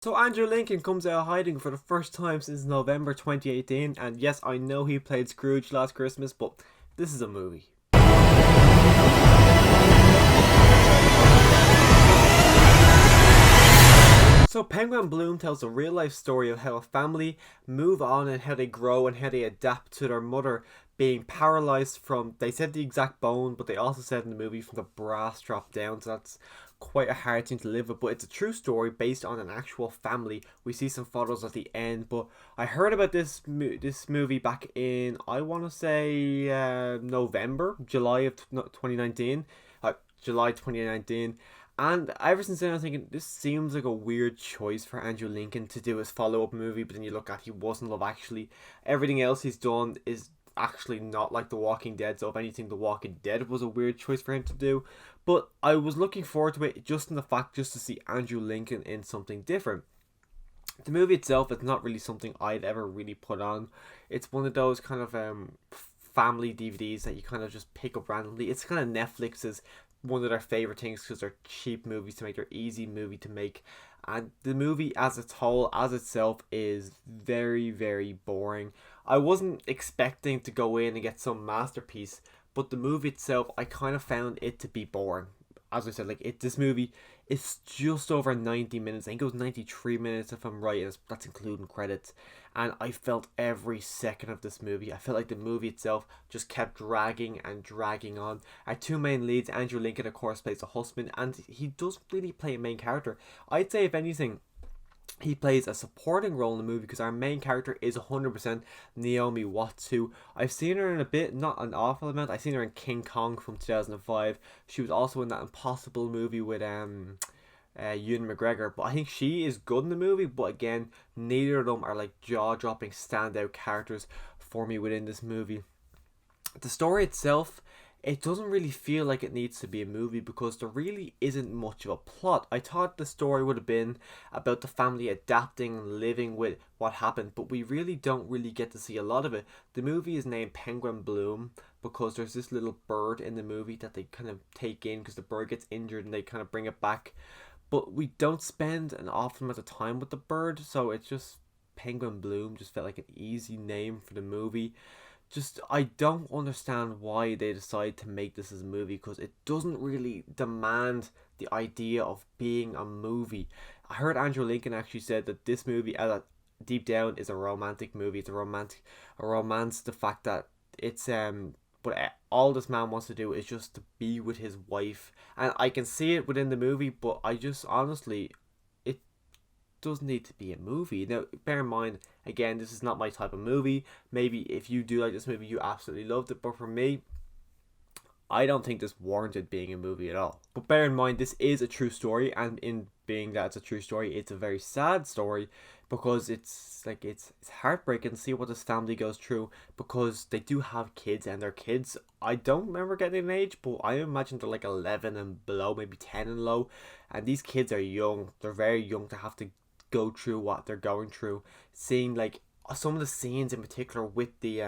So Andrew Lincoln comes out of hiding for the first time since November 2018, and yes, I know he played Scrooge last Christmas, but this is a movie. So Penguin Bloom tells a real life story of how a family move on and how they grow and how they adapt to their mother being paralyzed from, they said the exact bone, but they also said in the movie from the brass drop down, so that's quite a hard thing to live with. But it's a true story based on an actual family. We see some photos at the end, but I heard about this movie back in, I want to say July of 2019, July 2019. And ever since then, I'm thinking this seems like a weird choice for Andrew Lincoln to do his follow-up movie. But then you look at, he wasn't Love Actually. Everything else he's done is actually not like The Walking Dead. So if anything, The Walking Dead was a weird choice for him to do. But I was looking forward to it just in the fact just to see Andrew Lincoln in something different. The movie itself is not really something I'd ever really put on. It's one of those kind of family DVDs that you kind of just pick up randomly. It's kind of Netflix's one of their favorite things because they're cheap movies to make, they're easy movie to make, and the movie as its whole, as itself, is very, very boring. I wasn't expecting to go in and get some masterpiece, but the movie itself, I kind of found it to be boring. As I said, this movie is just over 90 minutes. I think it was 93 minutes if I'm right, and that's including credits. And I felt every second of this movie. I felt like the movie itself just kept dragging and dragging on. Our two main leads, Andrew Lincoln, of course, plays a husband, and he doesn't really play a main character. I'd say, if anything, he plays a supporting role in the movie because our main character is 100% Naomi Watts, who I've seen her in a bit, not an awful amount. I've seen her in King Kong from 2005. She was also in that Impossible movie with Ewan McGregor, but I think she is good in the movie. But again, neither of them are like jaw-dropping standout characters for me within this movie. The story itself, it doesn't really feel like it needs to be a movie because there really isn't much of a plot. I thought the story would have been about the family adapting and living with what happened, but we really don't really get to see a lot of it. The movie is named Penguin Bloom because there's this little bird in the movie that they kind of take in because the bird gets injured and they kind of bring it back. But we don't spend an awful amount of time with the bird, so it's just Penguin Bloom just felt like an easy name for the movie. Just, I don't understand why they decide to make this as a movie because it doesn't really demand the idea of being a movie. I heard Andrew Lincoln actually said that this movie, deep down, is a romantic movie. It's a romance. The fact that it's but all this man wants to do is just to be with his wife, and I can see it within the movie. But I just honestly, does need to be a movie. Now, bear in mind, again, this is not my type of movie. Maybe if you do like this movie, you absolutely loved it. But for me, I don't think this warranted being a movie at all. But bear in mind, this is a true story, and in being that it's a true story, it's a very sad story because it's heartbreaking to see what this family goes through because they do have kids, and their kids, I don't remember getting an age, but I imagine they're like 11 and below, maybe 10 and low, and these kids are young. They're very young to have to go through what they're going through. Seeing like some of the scenes in particular with the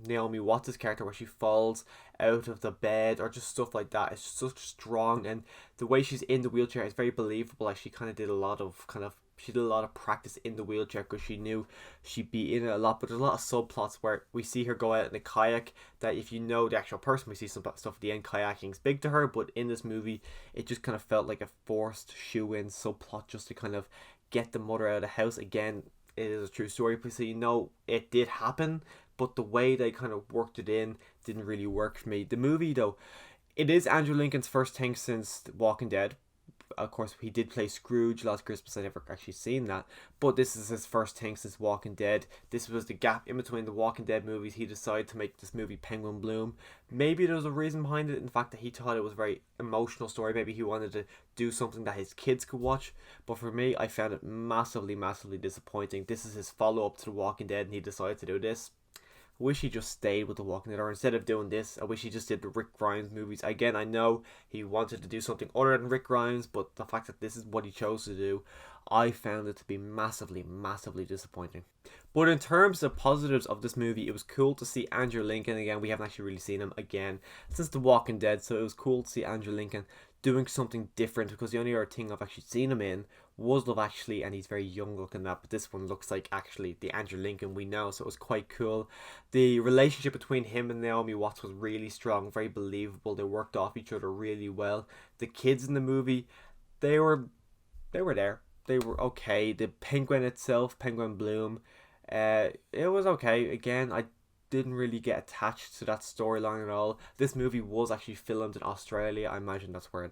Naomi Watts' character where she falls out of the bed or just stuff like that, it's so strong, and the way she's in the wheelchair is very believable. Like she did a lot of practice in the wheelchair because she knew she'd be in it a lot. But there's a lot of subplots where we see her go out in a kayak that if you know the actual person, we see some stuff at the end. Kayaking is big to her, but in this movie it just kind of felt like a forced shoe-in subplot just to kind of get the mother out of the house. Again, it is a true story, so you know it did happen, but the way they kind of worked it in didn't really work for me. The movie, though, it is Andrew Lincoln's first thing since Walking Dead. Of course, he did play Scrooge last Christmas. I never actually seen that, but this is his first thing since Walking Dead. This was the gap in between the Walking Dead movies. He decided to make this movie Penguin Bloom. Maybe there was a reason behind it, in the fact that he thought it was a very emotional story. Maybe he wanted to do something that his kids could watch, but for me, I found it massively, massively disappointing. This is his follow-up to The Walking Dead, and he decided to do this. I wish he just stayed with The Walking Dead, or instead of doing this, I wish he just did the Rick Grimes movies. Again, I know he wanted to do something other than Rick Grimes, but the fact that this is what he chose to do, I found it to be massively, massively disappointing. But in terms of positives of this movie, it was cool to see Andrew Lincoln again. We haven't actually really seen him again since The Walking Dead, so it was cool to see Andrew Lincoln doing something different, because the only other thing I've actually seen him in was Love Actually, and he's very young looking that, but this one looks like actually the Andrew Lincoln we know, so it was quite cool. The relationship between him and Naomi Watts was really strong, very believable. They worked off each other really well. The kids in the movie, they were there. They were okay. The penguin itself, Penguin Bloom, it was okay. Again, I didn't really get attached to that storyline at all. This movie was actually filmed in Australia. I imagine that's where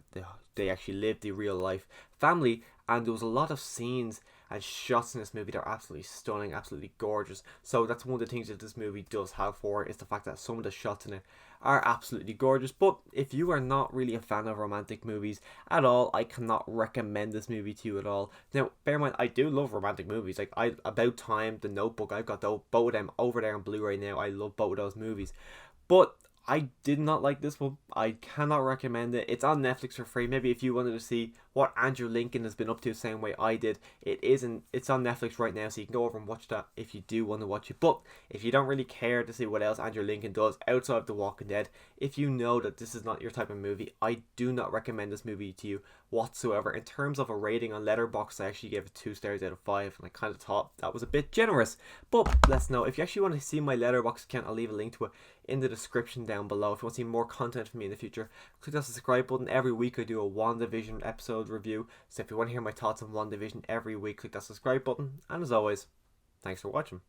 they actually lived the real life family, and there was a lot of scenes and shots in this movie that are absolutely stunning, absolutely gorgeous. So that's one of the things that this movie does have for it, is the fact that some of the shots in it are absolutely gorgeous. But if you are not really a fan of romantic movies at all, I cannot recommend this movie to you at all. Now, bear in mind, I do love romantic movies. Like About Time, The Notebook, I've got both of them over there on Blu-ray now. I love both of those movies. But I did not like this one. I cannot recommend it. It's on Netflix for free. Maybe if you wanted to see what Andrew Lincoln has been up to the same way I did, it's on Netflix right now, so you can go over and watch that if you do want to watch it. But if you don't really care to see what else Andrew Lincoln does outside of The Walking Dead, if you know that this is not your type of movie, I do not recommend this movie to you whatsoever. In terms of a rating on Letterboxd, I actually gave it 2 stars out of 5, and I kind of thought that was a bit generous. But let's know. If you actually want to see my Letterboxd account, I'll leave a link to it in the description down below. If you want to see more content from me in the future, click that subscribe button. Every week I do a WandaVision episode review, so if you want to hear my thoughts on WandaVision every week, click that subscribe button. And as always, thanks for watching.